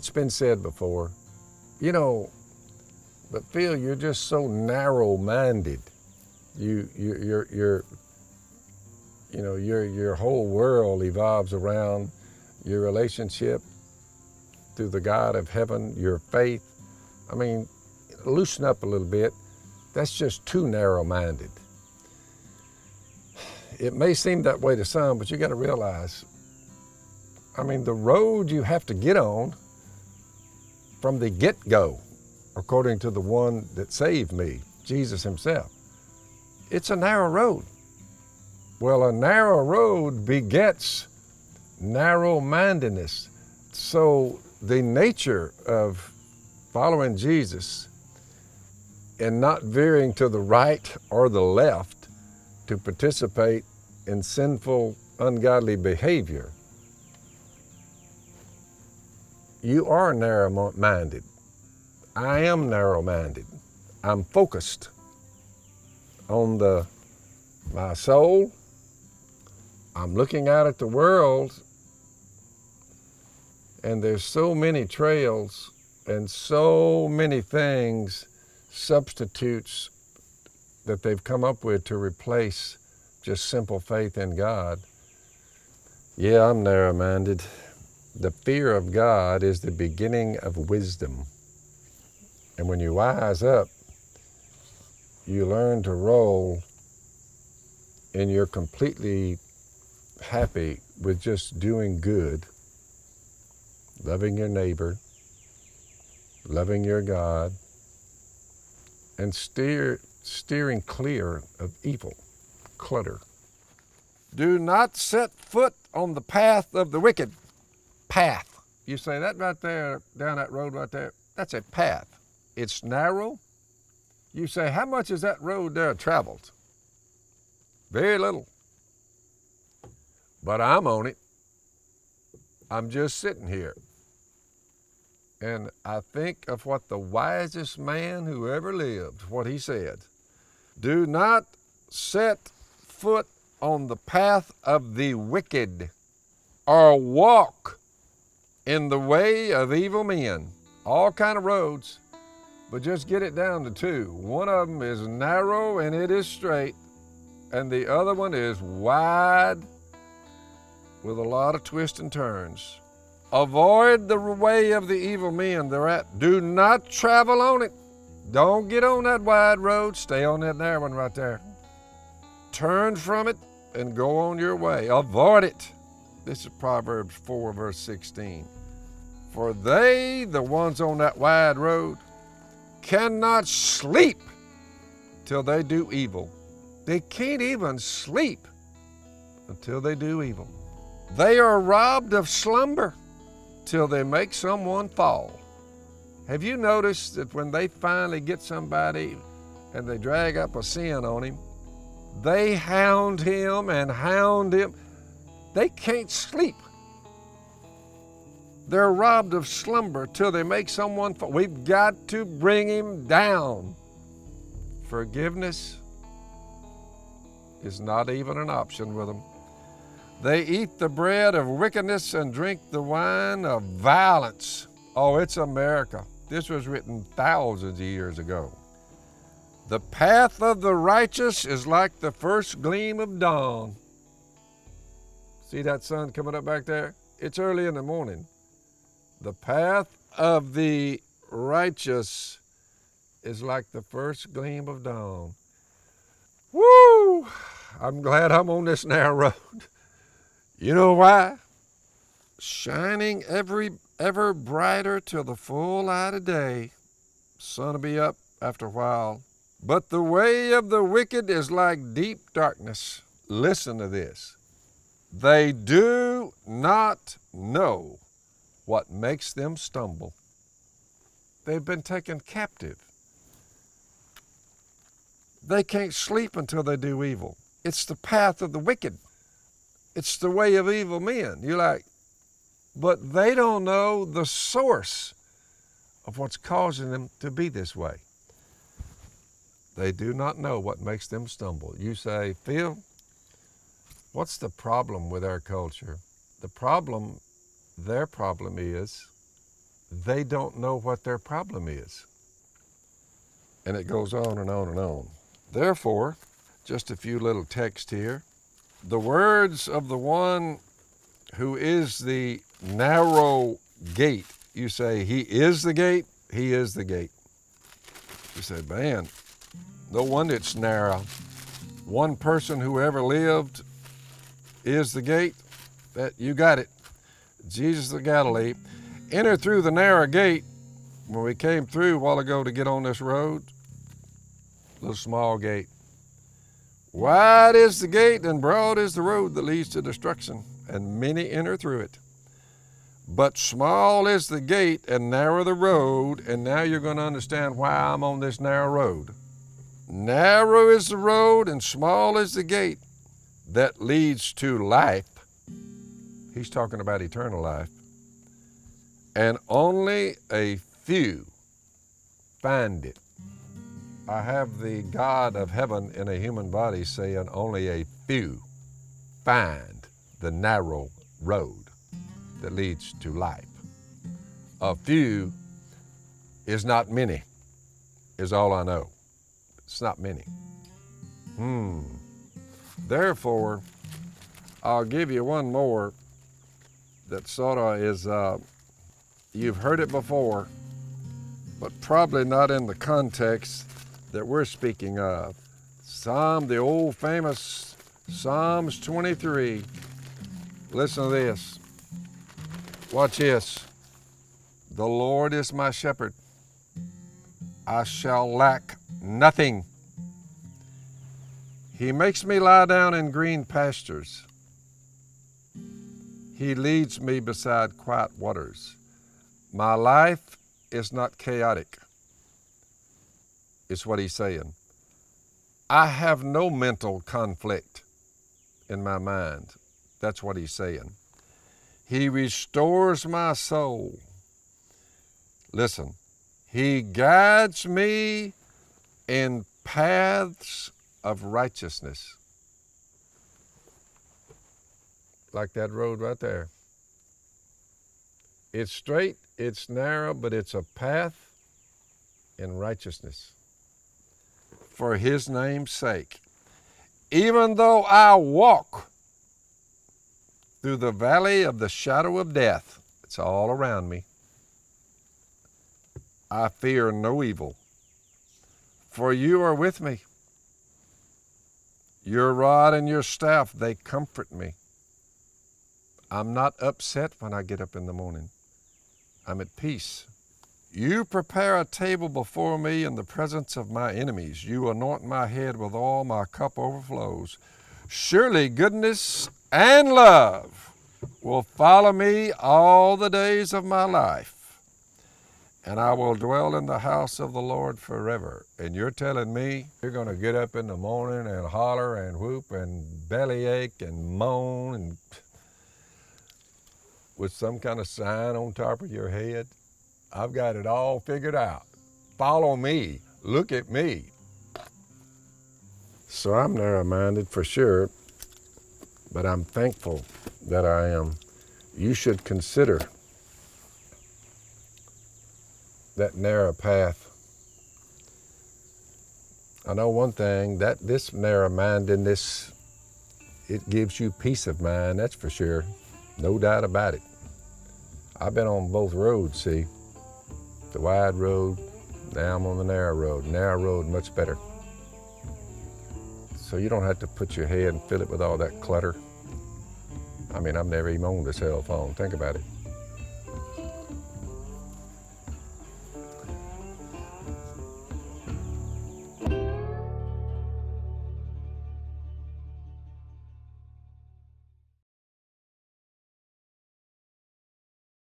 It's been said before, you know, but Phil, you're just so narrow-minded. Your whole world evolves around your relationship to the God of heaven, your faith. I mean, loosen up a little bit. That's just too narrow-minded. It may seem that way to some, but you got to realize, I mean, the road you have to get on from the get-go, according to the one that saved me, Jesus himself, it's a narrow road. Well, a narrow road begets narrow-mindedness. So the nature of following Jesus and not veering to the right or the left to participate in sinful, ungodly behavior, you are narrow-minded. I am narrow-minded. I'm focused on my soul. I'm looking out at the world, and there's so many trails and so many things, substitutes that they've come up with to replace just simple faith in God. Yeah, I'm narrow-minded. The fear of God is the beginning of wisdom. And when you wise up, you learn to roll and you're completely happy with just doing good, loving your neighbor, loving your God, and steering clear of evil, clutter. Do not set foot on the path of the wicked. Path. You say that right there, down that road right there, that's a path. It's narrow. You say, how much is that road there traveled? Very little. But I'm on it. I'm just sitting here. And I think of what the wisest man who ever lived, what he said. Do not set foot on the path of the wicked, or walk in the way of evil men. All kind of roads, but just get it down to two. One of them is narrow and it is straight, and the other one is wide with a lot of twists and turns. Avoid the way of the evil men. Do not travel on it. Don't get on that wide road. Stay on that narrow one right there. Turn from it and go on your way. Avoid it. This is Proverbs 4, verse 16. For they, the ones on that wide road, cannot sleep till they do evil. They can't even sleep until they do evil. They are robbed of slumber till they make someone fall. Have you noticed that when they finally get somebody and they drag up a sin on him, they hound him and hound him? They can't sleep. They're robbed of slumber till they make someone fall. We've got to bring him down. Forgiveness is not even an option with them. They eat the bread of wickedness and drink the wine of violence. Oh, it's America. This was written thousands of years ago. The path of the righteous is like the first gleam of dawn. See that sun coming up back there? It's early in the morning. The path of the righteous is like the first gleam of dawn. Woo! I'm glad I'm on this narrow road. You know why? Shining ever brighter till the full light of day. Sun will be up after a while. But the way of the wicked is like deep darkness. Listen to this. They do not know what makes them stumble. They've been taken captive. They can't sleep until they do evil. It's the path of the wicked. It's the way of evil men. You're like, but they don't know the source of what's causing them to be this way. They do not know what makes them stumble. You say, Phil, what's the problem with our culture? Their problem is they don't know what their problem is. And it goes on and on and on. Therefore, just a few little text here. The words of the one who is the narrow gate. You say, he is the gate? He is the gate. You say, man, no wonder it's narrow. One person who ever lived is the gate. That you got it. Jesus of Galilee. Enter through the narrow gate. When we came through a while ago to get on this road, little small gate. Wide is the gate and broad is the road that leads to destruction, and many enter through it. But small is the gate and narrow the road, and now you're going to understand why I'm on this narrow road. Narrow is the road and small is the gate that leads to life. He's talking about eternal life. And only a few find it. I have the God of heaven in a human body saying only a few find the narrow road that leads to life. A few is not many, is all I know. It's not many. Therefore, I'll give you one more that sort of is, you've heard it before, but probably not in the context that we're speaking of. The old famous Psalms 23. Listen to this. Watch this. The Lord is my shepherd. I shall lack nothing. He makes me lie down in green pastures. He leads me beside quiet waters. My life is not chaotic. It's what he's saying. I have no mental conflict in my mind. That's what he's saying. He restores my soul. Listen, he guides me in paths of righteousness. Like that road right there. It's straight, it's narrow, but it's a path in righteousness. For his name's sake. Even though I walk through the valley of the shadow of death, it's all around me, I fear no evil. For you are with me. Your rod and your staff, they comfort me. I'm not upset when I get up in the morning. I'm at peace. You prepare a table before me in the presence of my enemies. You anoint my head with oil, my cup overflows. Surely goodness and love will follow me all the days of my life, and I will dwell in the house of the Lord forever. And you're telling me you're going to get up in the morning and holler and whoop and bellyache and moan and with some kind of sign on top of your head? I've got it all figured out. Follow me. Look at me. So I'm narrow-minded for sure, but I'm thankful that I am. You should consider that narrow path. I know one thing, that this narrow-mindedness, it gives you peace of mind, that's for sure. No doubt about it. I've been on both roads, see? The wide road, now I'm on the narrow road. Narrow road, much better. So you don't have to put your head and fill it with all that clutter. I mean, I've never even owned a cell phone. Think about it.